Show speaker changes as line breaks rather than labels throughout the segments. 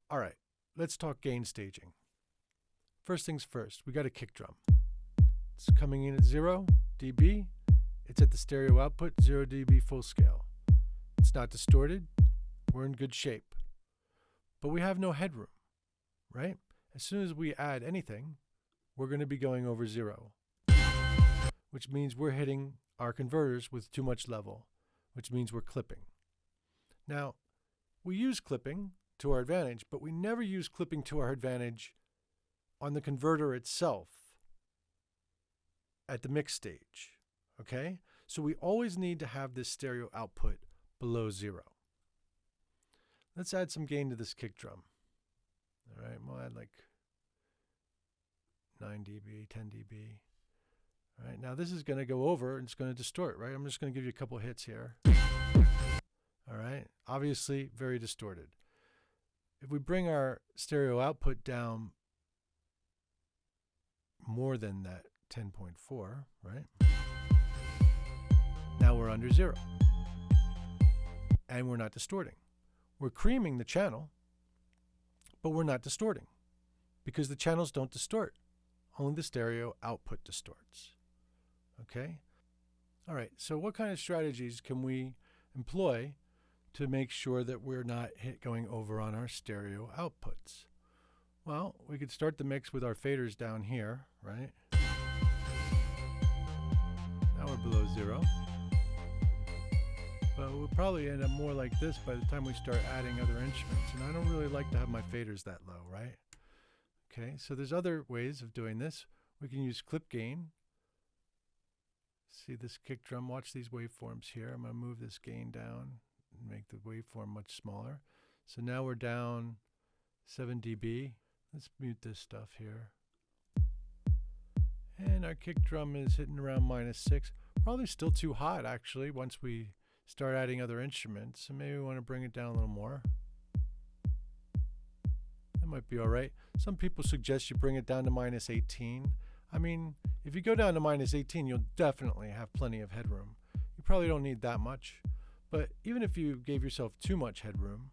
All right, let's talk gain staging. First things first, we got a kick drum. It's coming in at 0 dB. It's at the stereo output, 0 dB full scale. It's not distorted. We're in good shape. But we have no headroom, right? As soon as we add anything, we're going to be going over 0, which means we're hitting our converters with too much level, which means we're clipping. Now, we use clipping to our advantage, but we never use clipping to our advantage on the converter itself at the mix stage, okay? So we always need to have this stereo output below 0. Let's add some gain to this kick drum. All right, we'll add like 9 dB, 10 dB. All right, now this is going to go over and it's going to distort, right? I'm just going to give you a couple hits here. All right, obviously very distorted. If we bring our stereo output down more than that 10.4, right? Now we're under 0. And we're not distorting. We're creaming the channel, but we're not distorting because the channels don't distort. Only the stereo output distorts. Okay? All right, so what kind of strategies can we employ to make sure that we're not going over on our stereo outputs? Well, we could start the mix with our faders down here, right? Now we're below 0. But we'll probably end up more like this by the time we start adding other instruments. And I don't really like to have my faders that low, right? Okay, so there's other ways of doing this. We can use clip gain. See this kick drum, watch these waveforms here. I'm going to move this gain down and make the waveform much smaller. So now we're down 7 dB. Let's mute this stuff here. And our kick drum is hitting around -6. Probably still too hot actually once we start adding other instruments. So maybe we want to bring it down a little more. That might be all right. Some people suggest you bring it down to -18. I mean, if you go down to -18, you'll definitely have plenty of headroom. You probably don't need that much. But even if you gave yourself too much headroom,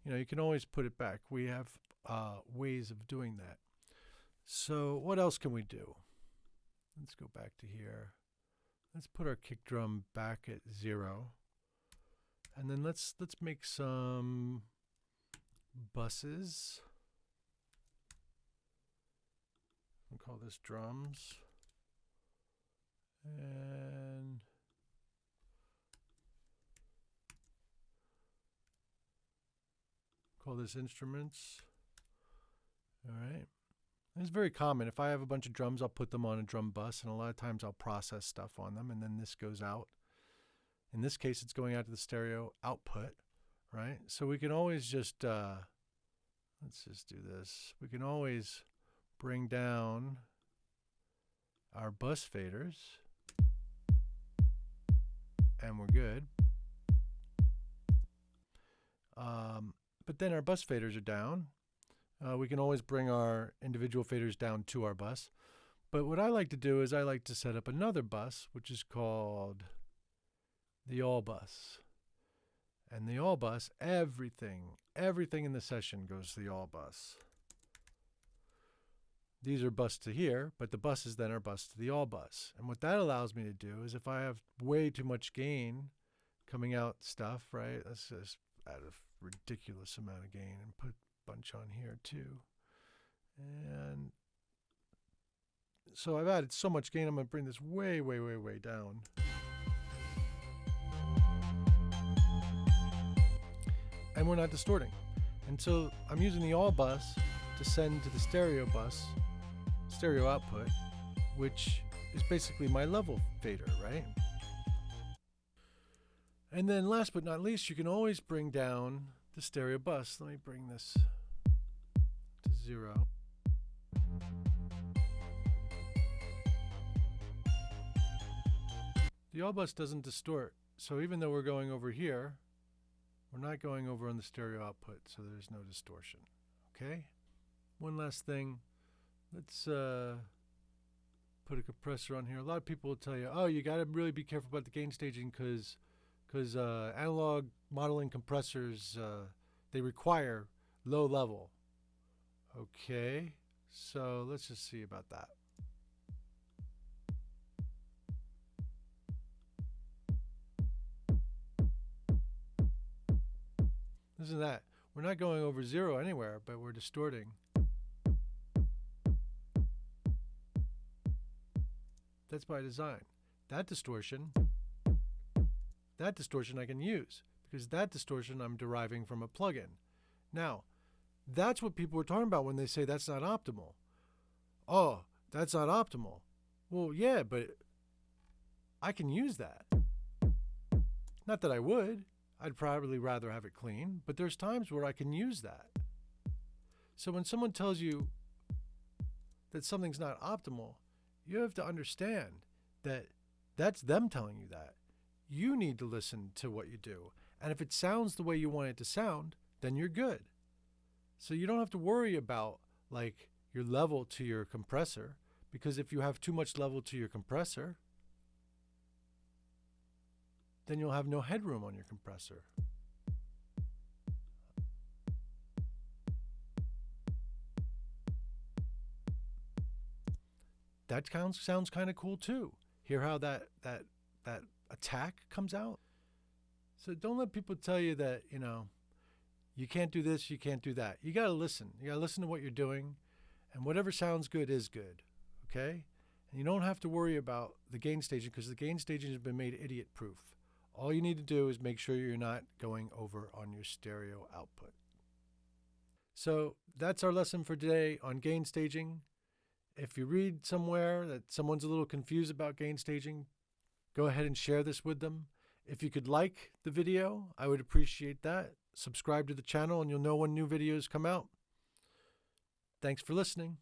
you can always put it back. We have ways of doing that. So what else can we do? Let's go back to here. Let's put our kick drum back at 0. And then let's make some buses. We'll call this drums. And call this instruments. All right. It's very common. If I have a bunch of drums, I'll put them on a drum bus, and a lot of times I'll process stuff on them, and then this goes out. In this case, it's going out to the stereo output, right? So we can always just, let's just do this. We can always bring down our bus faders, and we're good. But then our bus faders are down. We can always bring our individual faders down to our bus. But what I like to do is I like to set up another bus, which is called the all bus. And the all bus, everything in the session goes to the all bus. These are bus to here, but the buses then are bus to the all bus. And what that allows me to do is if I have way too much gain coming out stuff, right? Let's just add a ridiculous amount of gain and put a bunch on here too. And so I've added so much gain, I'm going to bring this way, way, way, way down. And we're not distorting. And so I'm using the all bus to send to the stereo bus, stereo output, which is basically my level fader, right? And then last but not least, you can always bring down the stereo bus. Let me bring this to 0. The all bus doesn't distort. So even though we're going over here, we're not going over on the stereo output, so there's no distortion. Okay? One last thing. Let's put a compressor on here. A lot of people will tell you, oh, you got to really be careful about the gain staging because analog modeling compressors, they require low level. Okay, so let's just see about that. Listen to that. We're not going over 0 anywhere, but we're distorting. That's by design. That distortion I can use, because that distortion I'm deriving from a plugin. Now, that's what people are talking about when they say that's not optimal. Oh, that's not optimal. Well, yeah, but I can use that. Not that I would. I'd probably rather have it clean, but there's times where I can use that. So when someone tells you that something's not optimal, you have to understand that that's them telling you that. You need to listen to what you do. And if it sounds the way you want it to sound, then you're good. So you don't have to worry about like your level to your compressor, because if you have too much level to your compressor, then you'll have no headroom on your compressor. That sounds kind of cool too. Hear how that attack comes out? So don't let people tell you that, you can't do this, you can't do that. You got to listen. You got to listen to what you're doing, and whatever sounds good is good, okay? And you don't have to worry about the gain staging, because the gain staging has been made idiot-proof. All you need to do is make sure you're not going over on your stereo output. So that's our lesson for today on gain staging. If you read somewhere that someone's a little confused about gain staging, go ahead and share this with them. If you could like the video, I would appreciate that. Subscribe to the channel and you'll know when new videos come out. Thanks for listening.